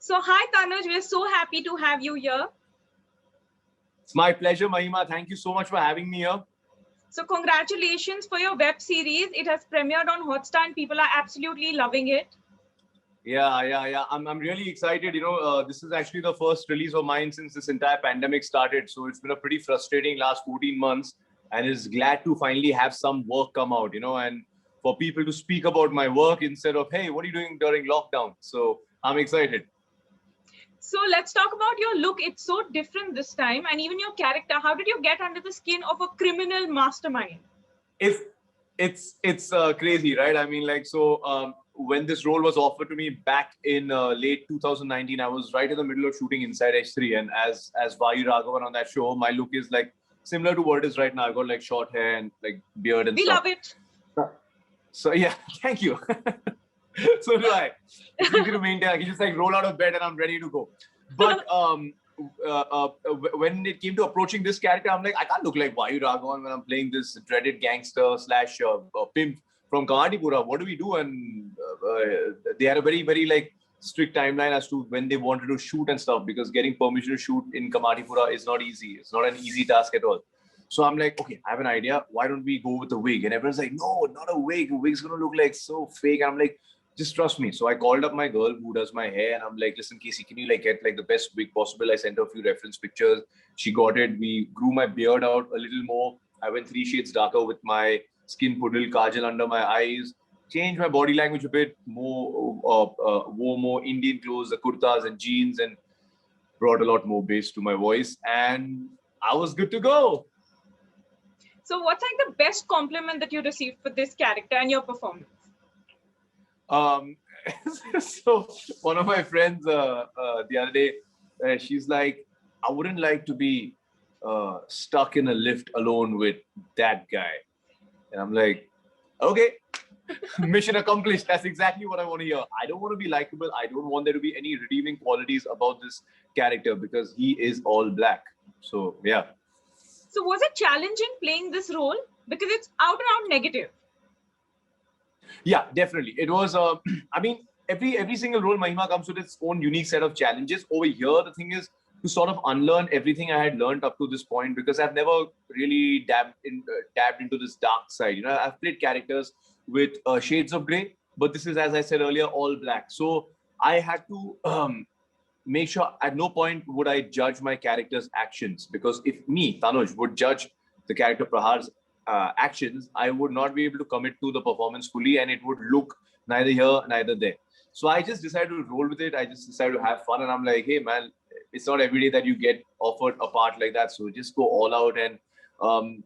So, hi Tanuj, we're so happy to have you here. It's my pleasure, Mahima. Thank you so much for having me here. So, congratulations for your web series. It has premiered on Hotstar and people are absolutely loving it. Yeah. I'm really excited. This is actually the first release of mine since this entire pandemic started. So it's been a pretty frustrating last 14 months, and it's glad to finally have some work come out, and for people to speak about my work instead of, hey, what are you doing during lockdown? So I'm excited. So, let's talk about your look. It's so different this time, and even your character. How did you get under the skin of a criminal mastermind? If it's crazy, right? I mean, when this role was offered to me back in late 2019, I was right in the middle of shooting Inside H3, and as Vayu Raghavan on that show, my look is like similar to what it is right now. I got like short hair and like beard and We stuff. love it. So yeah, thank you. So do I. It's easy to maintain. I can just like roll out of bed and I'm ready to go. But when it came to approaching this character, I'm like, I can't look like Vayu Raghavan when I'm playing this dreaded gangster slash pimp from Kamatipura. What do we do? And they had a very, very like strict timeline as to when they wanted to shoot and stuff, because getting permission to shoot in Kamatipura is not easy. It's not an easy task at all. So I'm like, okay, I have an idea. Why don't we go with the wig? And everyone's like, no, not a wig. A wig's gonna look like so fake. And I'm like, just trust me. So I called up my girl who does my hair, and I'm like, listen, Casey, can you like get like the best wig possible? I sent her a few reference pictures. She got it. We grew my beard out a little more. I went 3 shades darker with my skin pudil, kajal under my eyes, changed my body language a bit, wore more Indian clothes, the kurtas and jeans, and brought a lot more bass to my voice. And I was good to go. So, what's like the best compliment that you received for this character and your performance? So one of my friends the other day, she's like, I wouldn't like to be stuck in a lift alone with that guy. And I'm like, okay, mission accomplished. That's exactly what I want to hear. I don't want to be likable. I don't want there to be any redeeming qualities about this character because he is all black. So yeah. So, was it challenging playing this role? Because it's out and out negative. Yeah, definitely. It was, I mean, every single role, Mahima, comes with its own unique set of challenges. Over here, the thing is to sort of unlearn everything I had learned up to this point, because I've never really dabbed into this dark side. I've played characters with shades of gray, but this is, as I said earlier, all black. So I had to make sure at no point would I judge my character's actions, because if me, Tanuj, would judge the character Prahar's actions, I would not be able to commit to the performance fully, and it would look neither here, neither there. So I just decided to roll with it. I just decided to have fun, and I'm like, hey man, it's not every day that you get offered a part like that. So just go all out and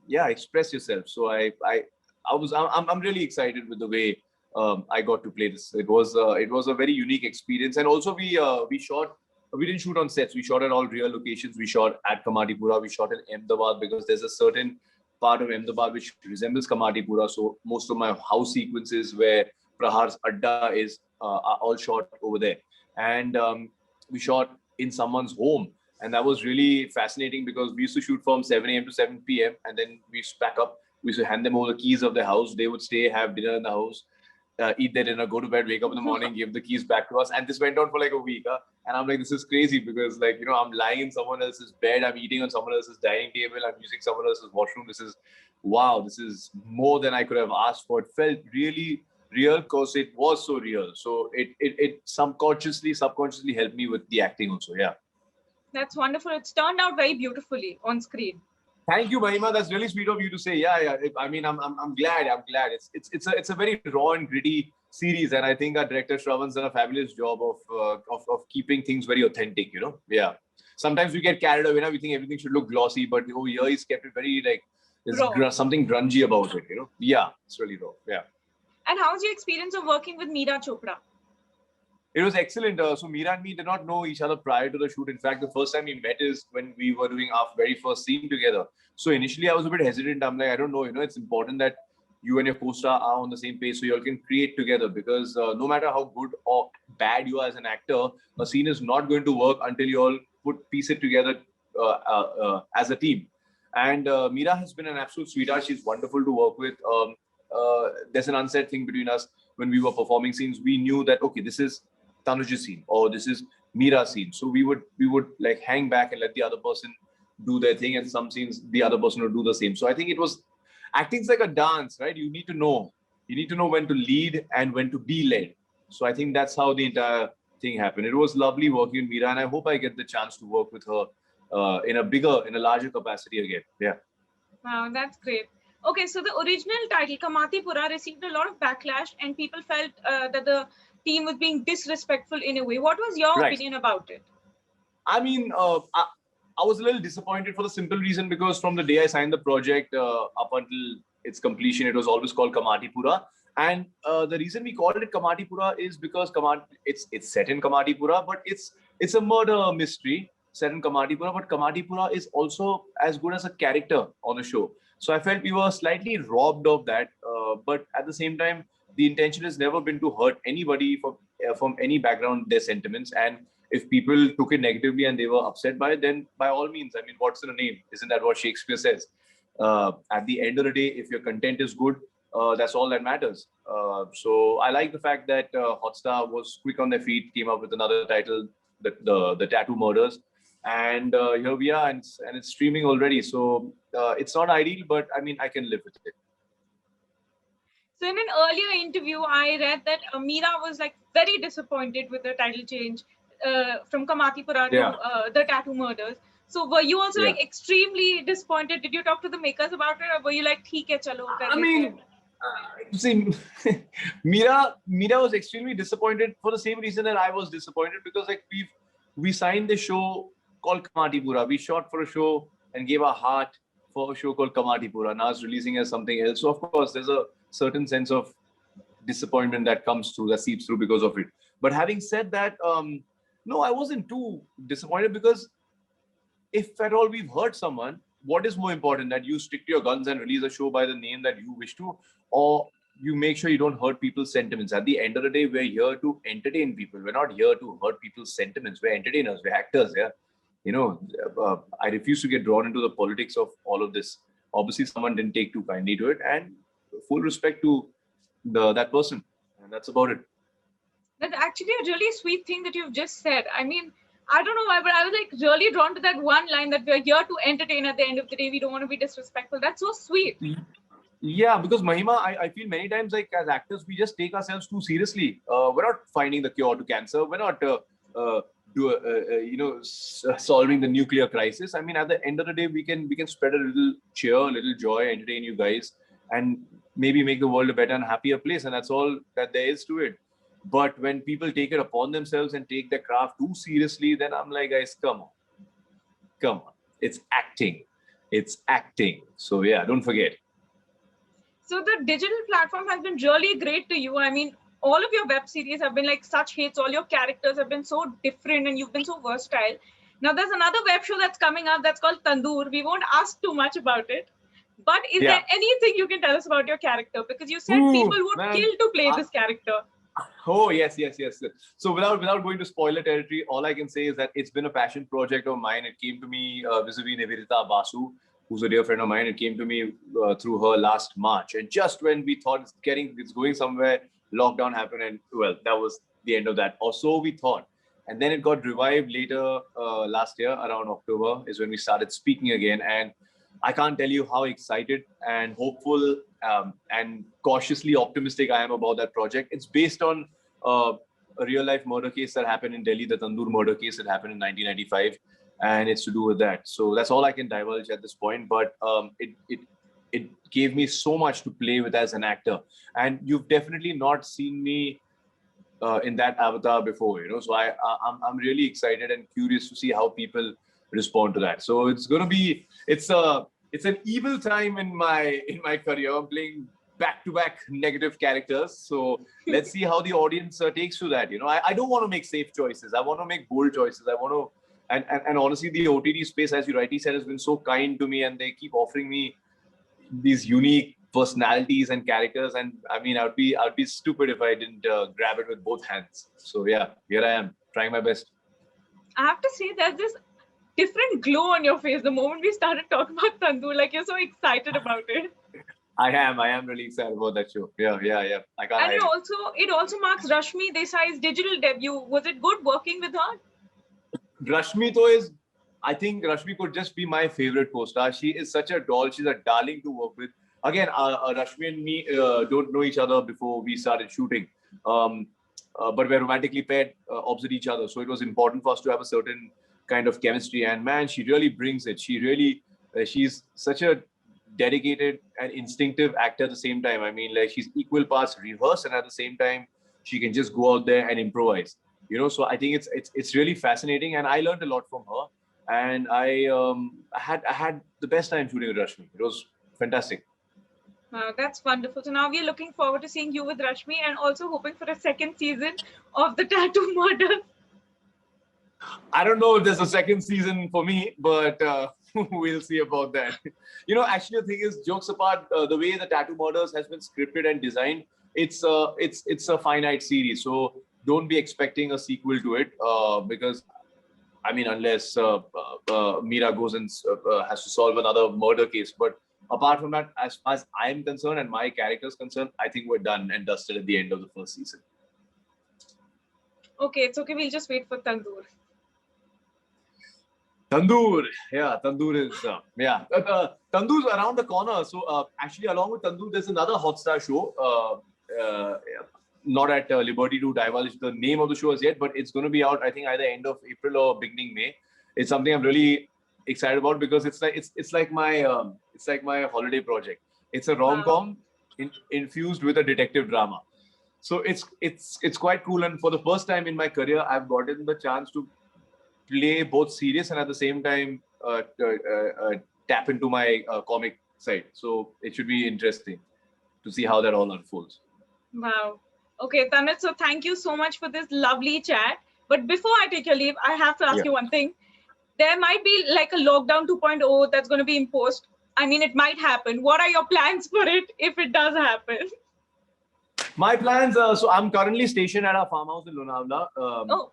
express yourself. So I'm really excited with the way I got to play this. It was a very unique experience, and also we shot. We didn't shoot on sets. We shot at all real locations. We shot at Kamatipura. We shot in Ahmedabad because there's a certain part of Ahmedabad which resembles Kamatipura. So most of my house sequences where Prahar's Adda is are all shot over there. And we shot in someone's home. And that was really fascinating because we used to shoot from 7 a.m. to 7 p.m. And then we used to pack up. We used to hand them over the keys of the house. They would stay, have dinner in the house, eat their dinner, go to bed, wake up in the morning, give the keys back to us. And this went on for like a week. And I'm like, this is crazy because I'm lying in someone else's bed. I'm eating on someone else's dining table. I'm using someone else's washroom. This is more than I could have asked for. It felt really real because it was so real. So it subconsciously helped me with the acting also. Yeah. That's wonderful. It's turned out very beautifully on screen. Thank you, Mahima. That's really sweet of you to say. Yeah. I mean, I'm glad. It's a very raw and gritty series, and I think our director Shravan's done a fabulous job of keeping things very authentic. Yeah. Sometimes we get carried away. We think everything should look glossy, but over here he's kept it very like there's something grungy about it. Yeah, it's really raw. Yeah. And how's your experience of working with Meera Chopra? It was excellent. So Meera and me did not know each other prior to the shoot. In fact, the first time we met is when we were doing our very first scene together. So initially I was a bit hesitant. I'm like, I don't know, it's important that you and your co-star are on the same page so you all can create together, because no matter how good or bad you are as an actor, a scene is not going to work until you all piece it together as a team. And Meera has been an absolute sweetheart. She's wonderful to work with. There's an unsaid thing between us when we were performing scenes. We knew that, okay, this is Tanuj's scene, or this is Meera scene. So we would like hang back and let the other person do their thing, and some scenes the other person would do the same. So I think it was acting's like a dance, right? You need to know when to lead and when to be led. So I think that's how the entire thing happened. It was lovely working with Meera, and I hope I get the chance to work with her in a larger capacity again. Yeah. Wow, that's great. Okay, so the original title, Kamatipura, received a lot of backlash and people felt that the team was being disrespectful in a way. What was your Right. opinion about it? I mean, I was a little disappointed for the simple reason because from the day I signed the project up until its completion, it was always called Kamatipura. And the reason we called it Kamatipura is because it's set in Kamatipura, but it's a murder mystery set in Kamatipura. But Kamatipura is also as good as a character on the show. So I felt we were slightly robbed of that. But at the same time, the intention has never been to hurt anybody from any background, their sentiments. And if people took it negatively and they were upset by it, then by all means, I mean, what's in a name? Isn't that what Shakespeare says? At the end of the day, if your content is good, that's all that matters. So I like the fact that Hotstar was quick on their feet, came up with another title, the Tattoo Murders, and here we are, and it's streaming already. So it's not ideal, but I mean, I can live with it. So in an earlier interview, I read that Meera was like very disappointed with the title change from Kamatipura to the Tattoo Murders. So were you also like extremely disappointed? Did you talk to the makers about it, or were you like, "Theek hai, chalo"? I mean, see, Meera was extremely disappointed for the same reason that I was disappointed, because like we signed the show called Kamatipura. We shot for a show and gave our heart for a show called Kamatipura. Now it's releasing as something else. So of course, there's a certain sense of disappointment that comes through, that seeps through because of it. But having said that, no, I wasn't too disappointed, because if at all we've hurt someone, what is more important, that you stick to your guns and release a show by the name that you wish to, or you make sure you don't hurt people's sentiments? At the end of the day, we're here to entertain people. We're not here to hurt people's sentiments. We're entertainers. We're actors. Yeah. You know, I refuse to get drawn into the politics of all of this. Obviously, someone didn't take too kindly to it, and full respect to that person. And that's about it. That's actually a really sweet thing that you've just said. I mean, I don't know why, but I was like really drawn to that one line, that we're here to entertain at the end of the day. We don't want to be disrespectful. That's so sweet. Yeah, because Mahima, I feel many times like as actors, we just take ourselves too seriously. We're not finding the cure to cancer. We're not, solving the nuclear crisis. I mean, at the end of the day, we can spread a little cheer, a little joy, entertain you guys, and maybe make the world a better and happier place. And that's all that there is to it. But when people take it upon themselves and take their craft too seriously, then I'm like, guys, come on. It's acting. So yeah, don't forget. So the digital platform has been really great to you. I mean, all of your web series have been like such hits. All your characters have been so different and you've been so versatile. Now there's another web show that's coming up that's called Tandoor. We won't ask too much about it. But is there anything you can tell us about your character? Because you said people would kill to play this character. Oh, yes. So without going to spoiler territory, all I can say is that it's been a passion project of mine. It came to me vis-a-vis Nivedita Basu, who's a dear friend of mine. It came to me through her last March. And just when we thought it's going somewhere, lockdown happened, and well, that was the end of that. Or so we thought. And then it got revived later last year, around October, is when we started speaking again. And I can't tell you how excited and hopeful and cautiously optimistic I am about that project. It's based on a real life murder case that happened in Delhi, the Tandoor murder case that happened in 1995. And it's to do with that. So that's all I can divulge at this point. But it gave me so much to play with as an actor. And you've definitely not seen me in that avatar before, So I'm really excited and curious to see how people respond to that. So it's going to be, it's an evil time in my career. I'm playing back-to-back negative characters. So let's see how the audience takes to that. I don't want to make safe choices. I want to make bold choices. I want to, and honestly, the OTT space, as you rightly said, has been so kind to me, and they keep offering me these unique personalities and characters. And I mean, I'd be stupid if I didn't grab it with both hands. So yeah, here I am trying my best. I have to say, there's this different glow on your face the moment we started talking about Tandoor. Like, you're so excited about it. I am really excited about that show. Yeah. I can't. And it also marks Rashmi Desai's digital debut. Was it good working with her? Rashmi though is, I think Rashmi could just be my favorite co-star. She is such a doll. She's a darling to work with. Again, Rashmi and me don't know each other before we started shooting. But we're romantically paired opposite each other. So it was important for us to have a certain kind of chemistry. And man, she really brings it. She really, she's such a dedicated and instinctive actor at the same time. I mean, like she's equal parts rehearse and at the same time, she can just go out there and improvise. You know, so I think it's really fascinating, and I learned a lot from her. And I had the best time shooting with Rashmi. It was fantastic. That's wonderful. So now we are looking forward to seeing you with Rashmi and also hoping for a second season of the Tattoo Murders. I don't know if there's a second season for me, but we'll see about that. You know, actually, the thing is, jokes apart, the way the Tattoo Murders has been scripted and designed, it's a finite series. So don't be expecting a sequel to it because, I mean, unless Meera goes and has to solve another murder case. But apart from that, as far as I'm concerned and my character's concerned, I think we're done and dusted at the end of the first season. Okay, it's okay. We'll just wait for Tandoor. Tandoor, yeah, Tandoor is, Tandoor's around the corner. So actually, along with Tandoor, there's another Hotstar show. Not at liberty to divulge the name of the show as yet, but it's going to be out, I think, either end of April or beginning May. It's something I'm really excited about because it's like my holiday project. It's a rom-com infused with a detective drama. So it's quite cool. And for the first time in my career, I've gotten the chance to play both serious and at the same time tap into my comic side. So it should be interesting to see how that all unfolds. Wow. Okay, Tanuj, so thank you so much for this lovely chat. But before I take your leave, I have to ask you one thing. There might be like a lockdown 2.0 that's going to be imposed. I mean, it might happen. What are your plans for it if it does happen? My plans, so I'm currently stationed at our farmhouse in Lonavala.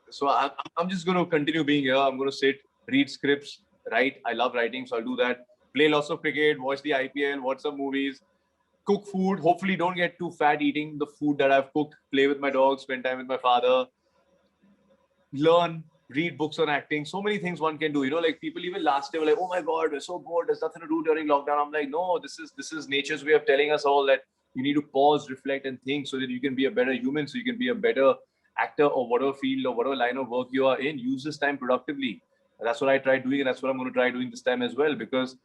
So I'm just going to continue being here. I'm going to sit, read scripts, write. I love writing, so I'll do that. Play lots of cricket, watch the IPL, watch some movies. Cook food, hopefully don't get too fat eating the food that I've cooked, play with my dog, spend time with my father, learn, read books on acting. So many things one can do. You know, like people even last day were like, oh my God, we're so bored. There's nothing to do during lockdown. I'm like, no, this is nature's way of telling us all that you need to pause, reflect and think so that you can be a better human, so you can be a better actor or whatever field or whatever line of work you are in. Use this time productively. That's what I tried doing, and that's what I'm going to try doing this time as well, because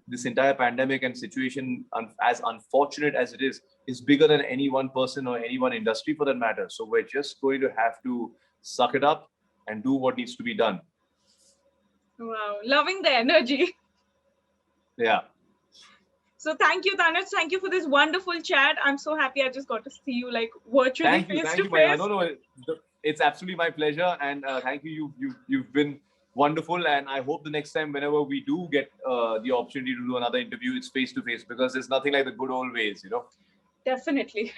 this entire pandemic and situation, as unfortunate as it is bigger than any one person or any one industry for that matter. So we're just going to have to suck it up and do what needs to be done. Wow, loving the energy. Yeah. So thank you, Tanuj. Thank you for this wonderful chat. I'm so happy I just got to see you like virtually face to face. No, it's absolutely my pleasure, and thank you. You've been wonderful, and I hope the next time, whenever we do get the opportunity to do another interview, it's face to face, because there's nothing like the good old ways, you know. Definitely.